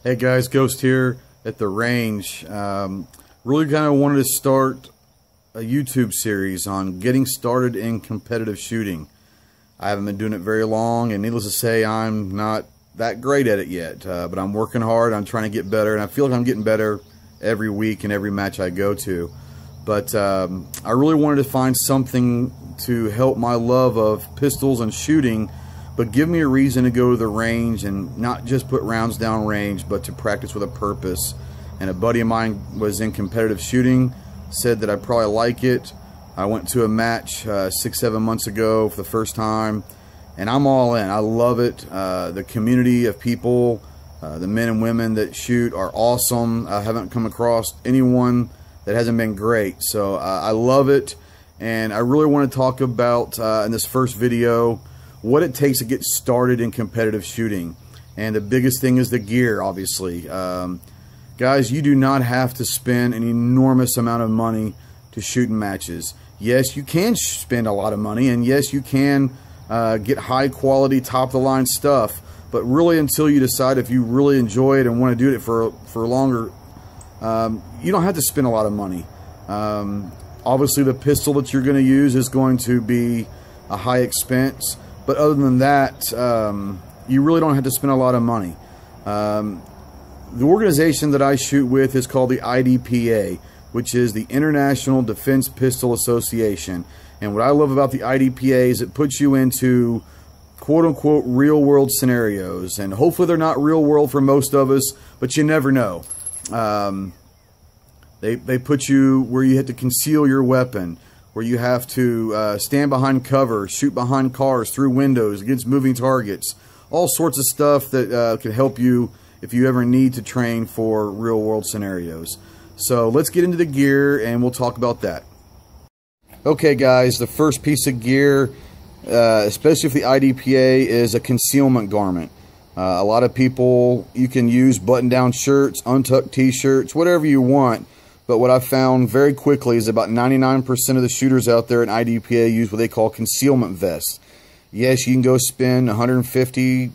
Hey guys, Ghost here at the range. Really kind of wanted to start a YouTube series on getting started in competitive shooting. I haven't been doing it very long, and needless to say, I'm not that great at it yet. But I'm working hard. I'm trying to get better, and I feel like I'm getting better every week and every match I go to. But I really wanted to find something to help my love of pistols and shooting, but give me a reason to go to the range and not just put rounds down range, but to practice with a purpose. And a buddy of mine was in competitive shooting, said that I'd probably like it. I went to a match 6-7 months ago for the first time, and I'm all in. I love it. The community of people, the men and women that shoot are awesome. I haven't come across anyone that hasn't been great. So I love it, and I really want to talk about in this first video what it takes to get started in competitive shooting. And the biggest thing is the gear, obviously. Guys, you do not have to spend an enormous amount of money to shoot in matches. Yes, you can spend a lot of money, and yes, you can get high quality, top of the line stuff, but really until you decide if you really enjoy it and want to do it for longer, you don't have to spend a lot of money. Obviously the pistol that you're going to use is going to be a high expense, but other than that, you really don't have to spend a lot of money. The organization that I shoot with is called the IDPA, which is the International Defense Pistol Association. And what I love about the IDPA is it puts you into quote-unquote real-world scenarios. And hopefully they're not real-world for most of us, but you never know. They put you where you have to conceal your weapon, where you have to stand behind cover, shoot behind cars, through windows, against moving targets. All sorts of stuff that can help you if you ever need to train for real-world scenarios. So let's get into the gear and we'll talk about that. Okay guys, the first piece of gear, especially for the IDPA, is a concealment garment. A lot of people, you can use button-down shirts, untucked t-shirts, whatever you want. But what I found very quickly is about 99% of the shooters out there in IDPA use what they call concealment vests. Yes, you can go spend $150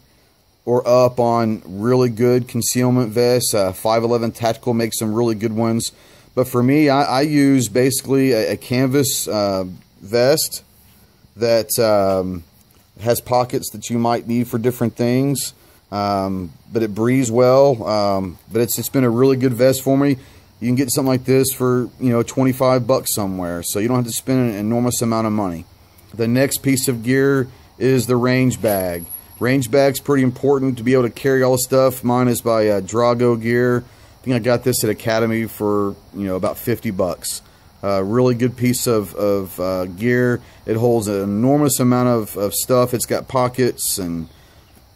or up on really good concealment vests. 511 Tactical makes some really good ones. But for me, I use basically a canvas vest that has pockets that you might need for different things. But it breathes well. But it's been a really good vest for me. You can get something like this for, you know, 25 bucks somewhere. So you don't have to spend an enormous amount of money. The next piece of gear is the range bag. Range bag's pretty important to be able to carry all the stuff. Mine is by Drago Gear. I think I got this at Academy for, you know, about 50 bucks. Really good piece of gear. It holds an enormous amount of stuff. It's got pockets and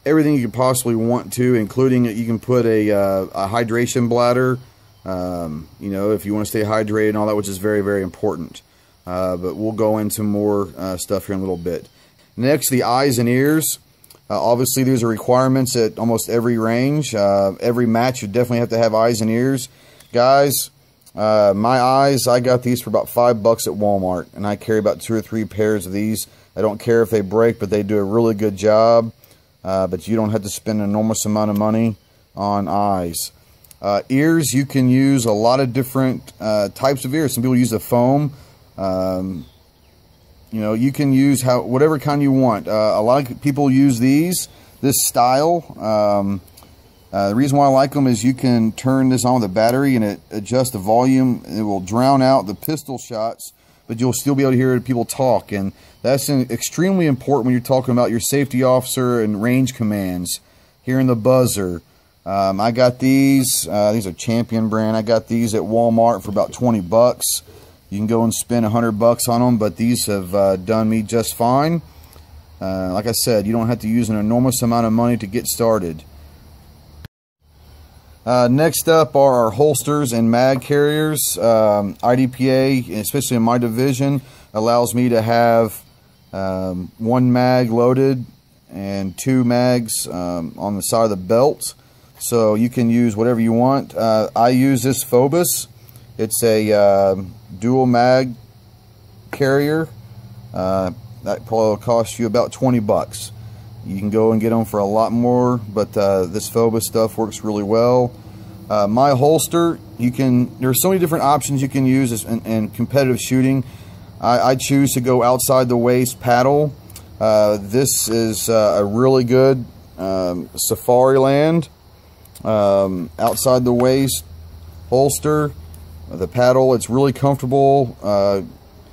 everything you could possibly want to, including you can put a hydration bladder. You know, if you want to stay hydrated and all that, which is very, very important. But we'll go into more stuff here in a little bit. Next, the eyes and ears. Obviously, these are requirements at almost every range. Every match, you definitely have to have eyes and ears. Guys, my eyes, I got these for about $5 at Walmart, and I carry about 2 or 3 pairs of these. I don't care if they break, but they do a really good job. But you don't have to spend an enormous amount of money on eyes. Ears, you can use a lot of different types of ears. Some people use the foam. You know, you can use whatever kind you want. A lot of people use this style. The reason why I like them is you can turn this on with a battery and it adjusts the volume. It will drown out the pistol shots, but you'll still be able to hear people talk. And that's extremely important when you're talking about your safety officer and range commands. Hearing the buzzer. I got these. These are Champion brand. I got these at Walmart for about 20 bucks. You can go and spend 100 bucks on them, but these have done me just fine. Like I said, you don't have to use an enormous amount of money to get started. Next up are our holsters and mag carriers. IDPA, especially in my division, allows me to have 1 mag loaded and 2 mags on the side of the belt. So you can use whatever you want. I use this Phobos. It's a dual mag carrier. That probably will cost you about 20 bucks. You can go and get them for a lot more, but this Phobos stuff works really well. My holster, there's so many different options you can use in competitive shooting. I choose to go outside the waist paddle. This is a really good Safariland outside the waist holster. The paddle, it's really comfortable.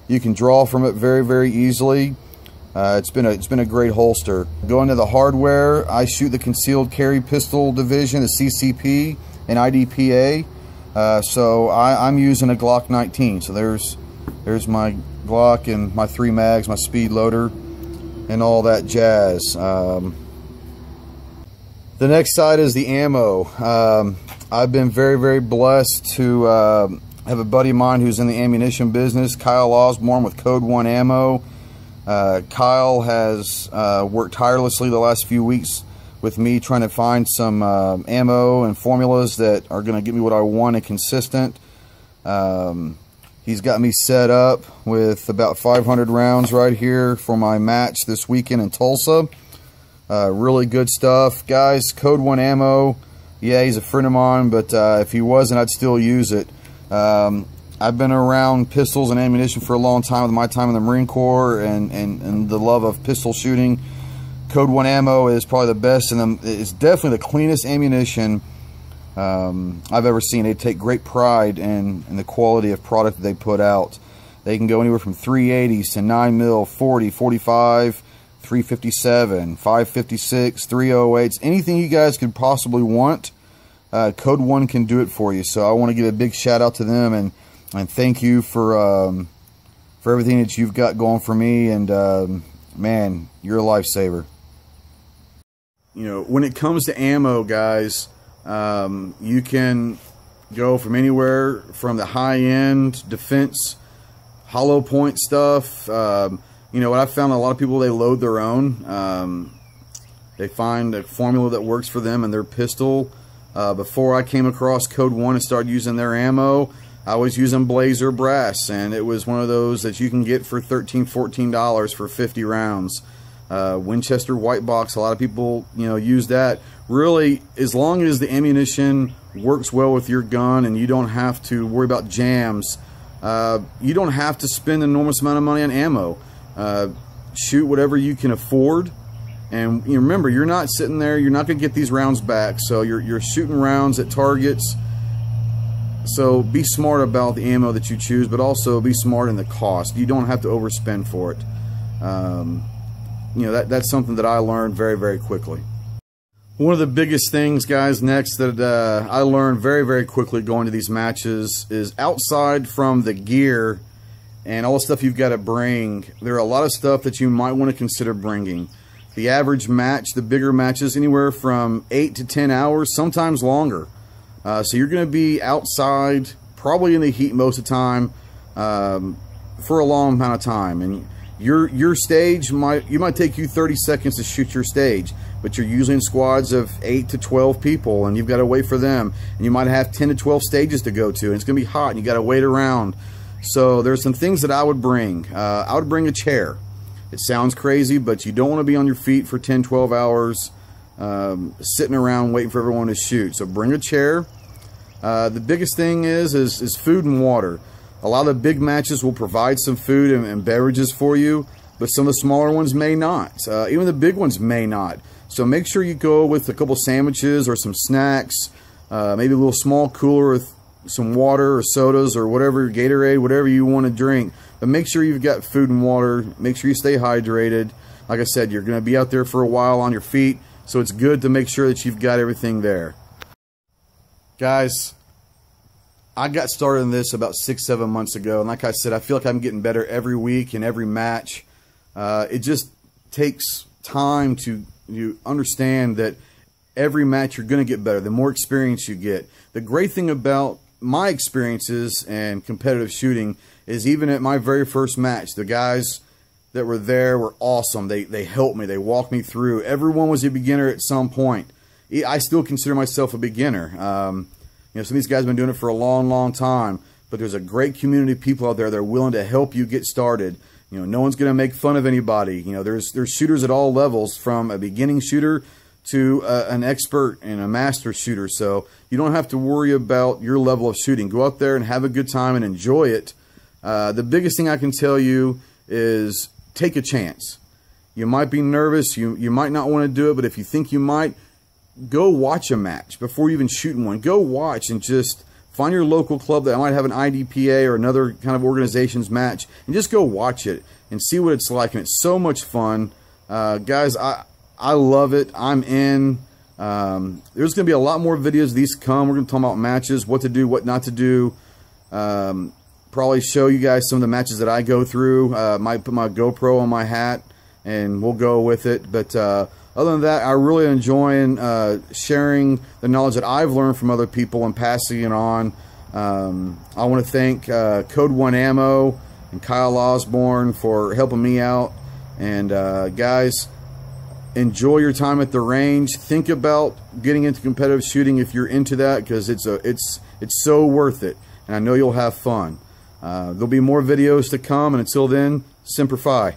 You can draw from it very, very easily. It's been a great holster. Going to the hardware, I shoot the concealed carry pistol division, the CCP and IDPA. So I'm using a Glock 19. So there's my Glock and my 3 mags, my speed loader, and all that jazz. The next side is the ammo. I've been very, very blessed to have a buddy of mine who's in the ammunition business, Kyle Osborne with Code 1 Ammo. Kyle has worked tirelessly the last few weeks with me trying to find some ammo and formulas that are going to give me what I want and consistent. He's got me set up with about 500 rounds right here for my match this weekend in Tulsa. Really good stuff. Guys, Code 1 Ammo, yeah, he's a friend of mine, but if he wasn't, I'd still use it. I've been around pistols and ammunition for a long time with my time in the Marine Corps and the love of pistol shooting. Code 1 Ammo is probably the best, and it's definitely the cleanest ammunition I've ever seen. They take great pride in the quality of product that they put out. They can go anywhere from 380s to 9mm, 40, 45, 357, 556, 308s, anything you guys could possibly want. Code 1 can do it for you. So I want to give a big shout out to them and thank you for everything that you've got going for me. And man, you're a lifesaver. You know, when it comes to ammo, guys, you can go from anywhere from the high-end defense hollow point stuff. You know what I've found, a lot of people, they load their own. They find a formula that works for them and their pistol. Before I came across Code 1 and started using their ammo, I was using Blazer Brass, and it was one of those that you can get for $13, $14 for 50 rounds. Winchester White Box, a lot of people, you know, use that. Really, as long as the ammunition works well with your gun and you don't have to worry about jams, you don't have to spend an enormous amount of money on ammo. Shoot whatever you can afford. And you remember, you're not sitting there, you're not going to get these rounds back, so you're shooting rounds at targets. So be smart about the ammo that you choose, but also be smart in the cost. You don't have to overspend for it. You know, that's something that I learned very, very quickly. One of the biggest things, guys, next that I learned very, very quickly going to these matches is, outside from the gear and all the stuff you've got to bring, there are a lot of stuff that you might want to consider bringing. The average match, the bigger matches, anywhere from 8 to 10 hours, sometimes longer. So you're going to be outside, probably in the heat most of the time, for a long amount of time. And your stage might take you 30 seconds to shoot your stage, but you're usually in squads of 8 to 12 people, and you've got to wait for them. And you might have 10 to 12 stages to go to, and it's going to be hot, and you got to wait around. So there's some things that I would bring. I would bring a chair. It sounds crazy, but you don't want to be on your feet for 10, 12 hours sitting around waiting for everyone to shoot. So bring a chair. The biggest thing is food and water. A lot of the big matches will provide some food and beverages for you, but some of the smaller ones may not. Even the big ones may not. So make sure you go with a couple sandwiches or some snacks, maybe a little small cooler with some water or sodas or whatever, Gatorade, whatever you want to drink. But make sure you've got food and water. Make sure you stay hydrated. Like I said, you're going to be out there for a while on your feet, so it's good to make sure that you've got everything there. Guys, I got started in this about 6-7 months ago, and like I said, I feel like I'm getting better every week and every match. It just takes time to understand that every match you're going to get better, the more experience you get. The great thing about my experiences and competitive shooting is, even at my very first match, the guys that were there were awesome. They helped me. They walked me through. Everyone was a beginner at some point. I still consider myself a beginner. You know, some of these guys have been doing it for a long, long time, but there's a great community of people out there that are willing to help you get started. You know, no one's going to make fun of anybody. You know, there's shooters at all levels, from a beginning shooter to an expert and a master shooter. So you don't have to worry about your level of shooting. Go out there and have a good time and enjoy it. The biggest thing I can tell you is take a chance. You might be nervous. You might not want to do it, but if you think you might, go watch a match before you even shoot one. Go watch and just find your local club that might have an IDPA or another kind of organization's match, and just go watch it and see what it's like. And it's so much fun. Guys, I love it. I'm in. There's going to be a lot more videos of these come. We're going to talk about matches, what to do, what not to do. Probably show you guys some of the matches that I go through. Might put my GoPro on my hat, and we'll go with it. But other than that, I really enjoy sharing the knowledge that I've learned from other people and passing it on. I want to thank Code 1 Ammo and Kyle Osborne for helping me out. And guys, enjoy your time at the range. Think about getting into competitive shooting if you're into that, because it's so worth it, and I know you'll have fun. There'll be more videos to come, and until then, Semper Fi.